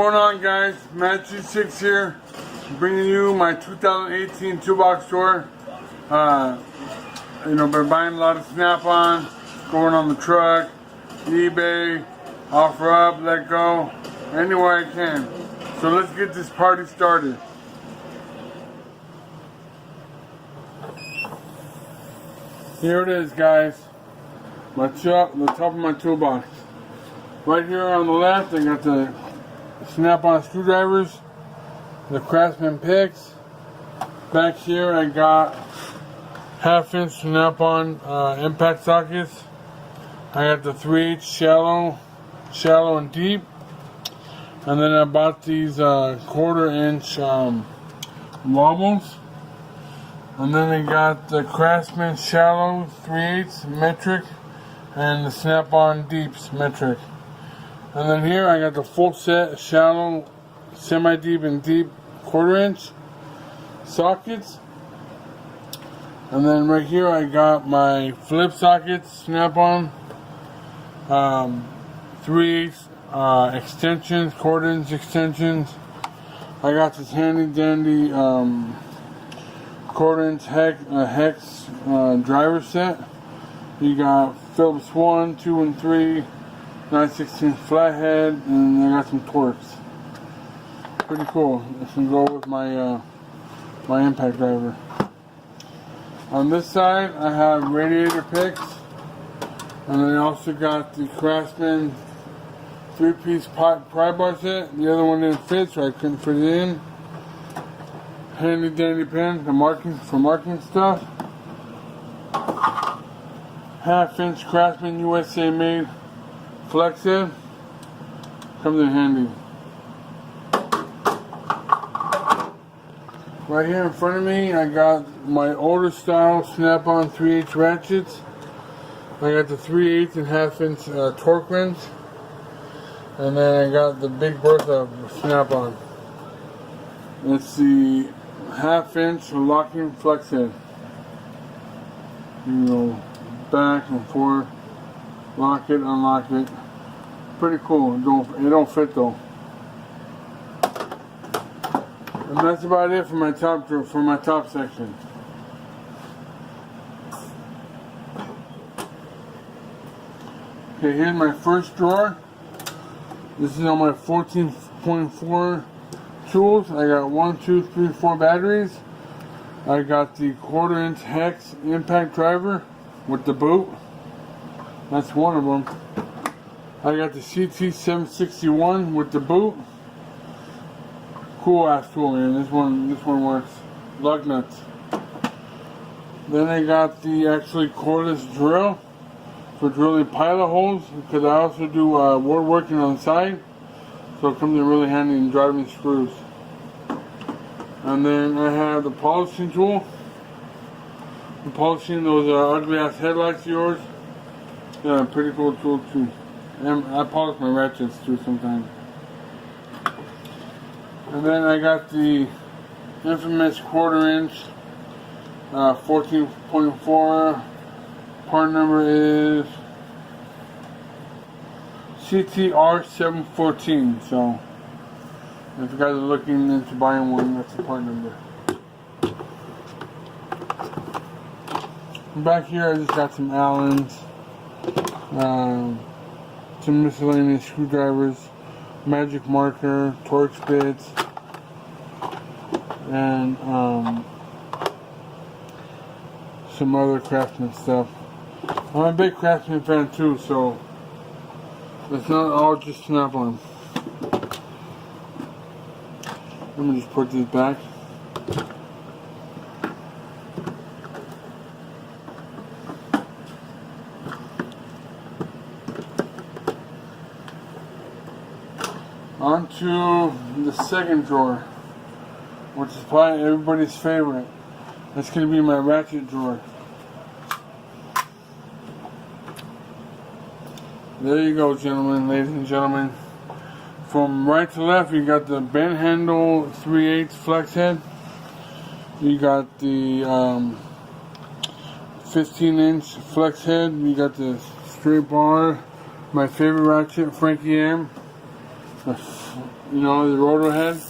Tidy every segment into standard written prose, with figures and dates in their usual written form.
going on, guys? Matt G6 here, bringing you my 2018 Toolbox Tour. Been buying a lot of Snap-on, going on the truck, eBay, offer up, let go, anywhere I can. So let's get this party started. Here it is, guys. The top of my toolbox. Right here on the left, I got the Snap-on screwdrivers, the Craftsman picks. Back here, I got half-inch Snap-on impact sockets. I got the 3/8 shallow and deep. And then I bought these 1/4-inch wobbles. And then I got the Craftsman shallow 3/8 metric and the Snap-on deeps metric. And then here I got the full set shallow, semi-deep, and deep 1/4-inch sockets. And then right here I got my flip sockets, Snap-on, 3/8 extensions, 1/4-inch extensions. I got this handy dandy 1/4-inch hex driver set. You got Phillips 1, 2, and 3, 9/16 flathead, and I got some Torx. Pretty cool. This can go with my my impact driver. On this side, I have radiator picks, and then I also got the Craftsman 3-piece pry bar set. The other one didn't fit, so I couldn't fit it in. Handy dandy pen for marking stuff. Half-inch Craftsman USA made flex head. Comes in handy. Right here in front of me, I got my older style Snap-on 3/8 ratchets. I got the 3/8 and half-inch torque wrench. And then I got the Big Bertha Snap-on. It's the half-inch locking flex head. You know, back and forth, lock it, unlock it. Pretty cool. It don't fit though. And that's about it for my top section. Okay, here's my first drawer. This is on my 14.4 tools. I got 1, 2, 3, 4 batteries. I got the 1/4-inch hex impact driver with the boot. That's one of them. I got the CT 761 with the boot. Cool ass tool, man. This one works. Lug nuts. Then I got the actually cordless drill for drilling pilot holes, because I also do woodworking on the side, so it comes in really handy in driving screws. And then I have the polishing tool. I'm polishing those ugly ass headlights of yours. Yeah, pretty cool tool too. And I polish my ratchets too sometimes. And then I got the infamous 1/4-inch 14.4. Part number is CTR 714. So if you guys are looking into buying one, that's the part number. Back here I just got some Allens, some miscellaneous screwdrivers, magic marker, Torx bits, and some other Craftsman stuff. I'm a big Craftsman fan too, so it's not all just Snap-on. Let me just put this back. On to the second drawer, which is probably everybody's favorite. That's going to be my Ratchet Drawer. There you go, gentlemen, ladies and gentlemen. From right to left, you got the bent handle 3/8 flex head. You got the 15-inch flex head. You got the straight bar. My favorite ratchet, Frankie M. you know, the rotor head,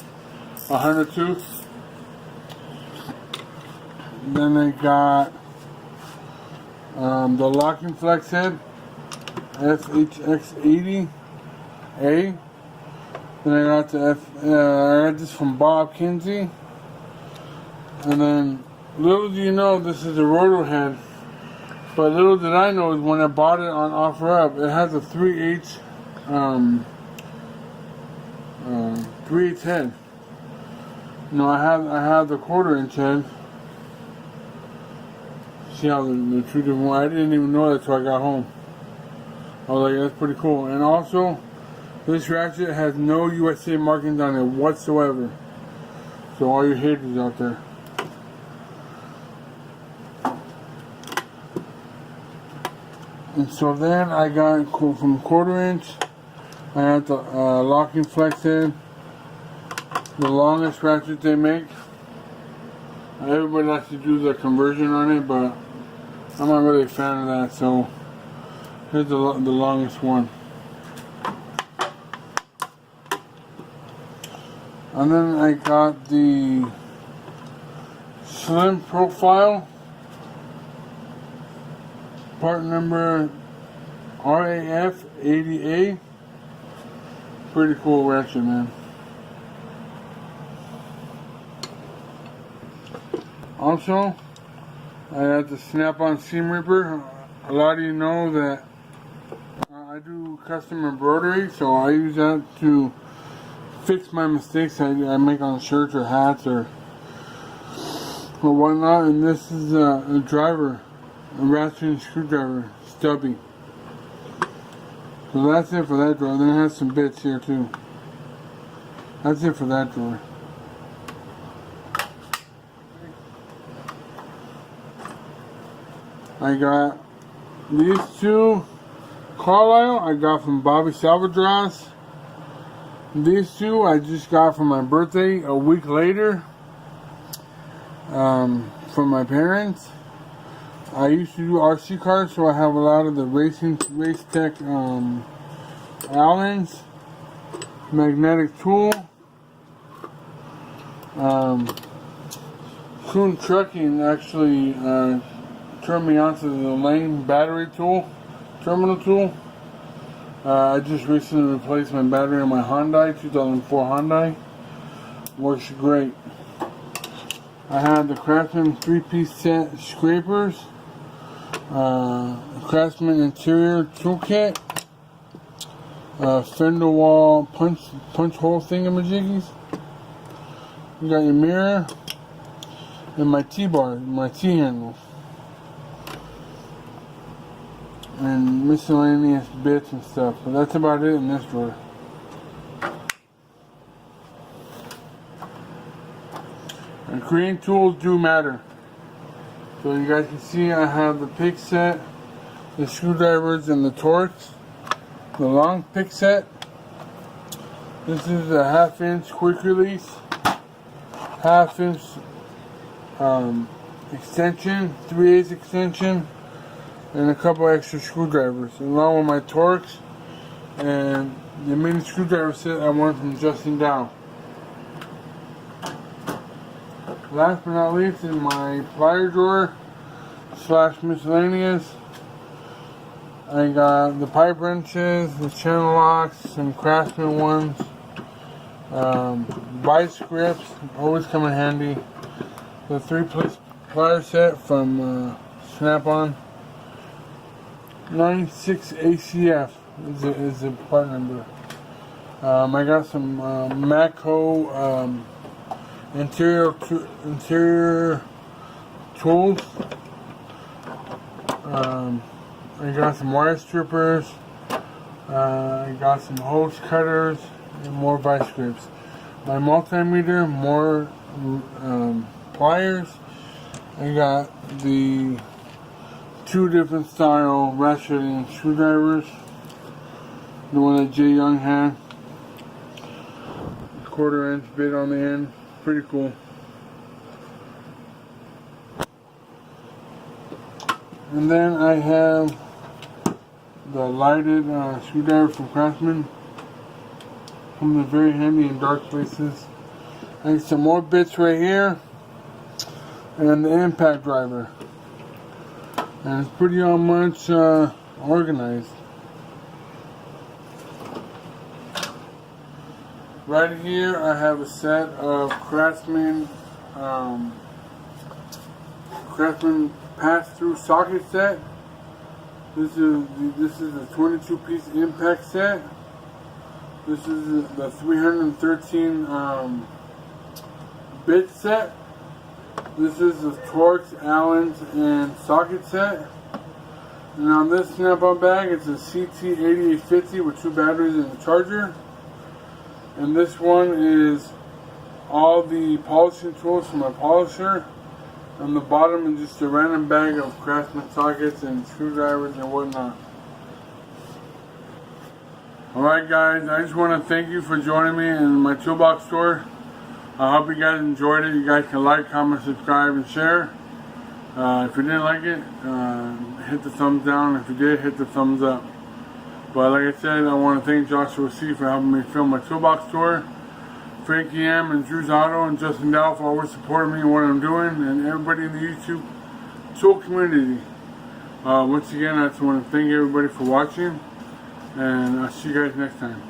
100 tooth. Then I got the locking flex head, SHX80A. Then I got the I got this from Bob Kinsey. And then, little do you know, this is a rotor head. But little did I know is when I bought it on OfferUp, it has a 3/8 head. You know, I have the 1/4" head. See how the two different ones. I didn't even know that until I got home. I was like, that's pretty cool. And also, this ratchet has no USA markings on it whatsoever. So all your haters out there. And so then I got from 1/4". I got the locking flex head, the longest ratchet they make. Everybody likes to do the conversion on it, but I'm not really a fan of that. So here's the longest one. And then I got the slim profile, part number RAF80A. Pretty cool ratchet, man. Also, I got the snap-on seam ripper. A lot of you know that I do custom embroidery, so I use that to fix my mistakes I make on shirts or hats or whatnot. And this is a driver, a ratchet screwdriver, stubby. So that's it for that drawer. Then it has some bits here too. That's it for that drawer. I got these two Carlisle I got from Bobby Salvadras. These two I just got for my birthday a week later from my parents. I used to do RC cars, so I have a lot of the race tech Allens, magnetic tool. Kuhn Trucking actually turned me onto the Lane battery tool, terminal tool. I just recently replaced my battery on my Hyundai, 2004 Hyundai. Works great. I have the Craftsman 3-piece set scrapers, Craftsman interior toolkit, fender wall punch hole thingamajiggies. You got your mirror and my T-bar, my T-handles. And miscellaneous bits and stuff. But that's about it in this drawer. And creating tools do matter. So you guys can see I have the pick set, the screwdrivers and the torques. The long pick set. This is a 1/2" quick release, 1/2" extension, 3/8 extension, and a couple extra screwdrivers, along with my torques and the mini screwdriver set I won from Justin Dow. Last but not least is my plier drawer / miscellaneous. I got the pipe wrenches, the channel locks, some Craftsman ones, vice grips, always come in handy. The 3-piece plier set from Snap-on. 96 ACF is the part number. I got some Matco interior tools. I got some wire strippers. I got some hose cutters and more vice grips. My multimeter, more pliers. I got the 2 different style ratcheting screwdrivers. The one that Jay Young had. 1/4" bit on the end. Pretty cool. And then I have the lighted screwdriver from Craftsman. Comes in very handy in dark places. And some more bits right here. And the impact driver. And it's pretty much organized. Right here I have a set of Craftsman pass-through socket set. This is a 22-piece impact set. This is the 313 bit set. This is the Torx, Allens, and socket set. And on this snap-on bag, it's a CT8850 with 2 batteries and a charger. And this one is all the polishing tools for my polisher. On the bottom is just a random bag of Craftsman sockets and screwdrivers and whatnot. Alright guys, I just want to thank you for joining me in my Toolbox Tour. I hope you guys enjoyed it. You guys can like, comment, subscribe, and share. If you didn't like it, hit the thumbs down. If you did, hit the thumbs up. But like I said, I want to thank Joshua C. for helping me film my Toolbox Tour. Frankie M. and Drew's Auto and Justin Dow for always supporting me in what I'm doing, and everybody in the YouTube tool community. Once again, I just want to thank everybody for watching, and I'll see you guys next time.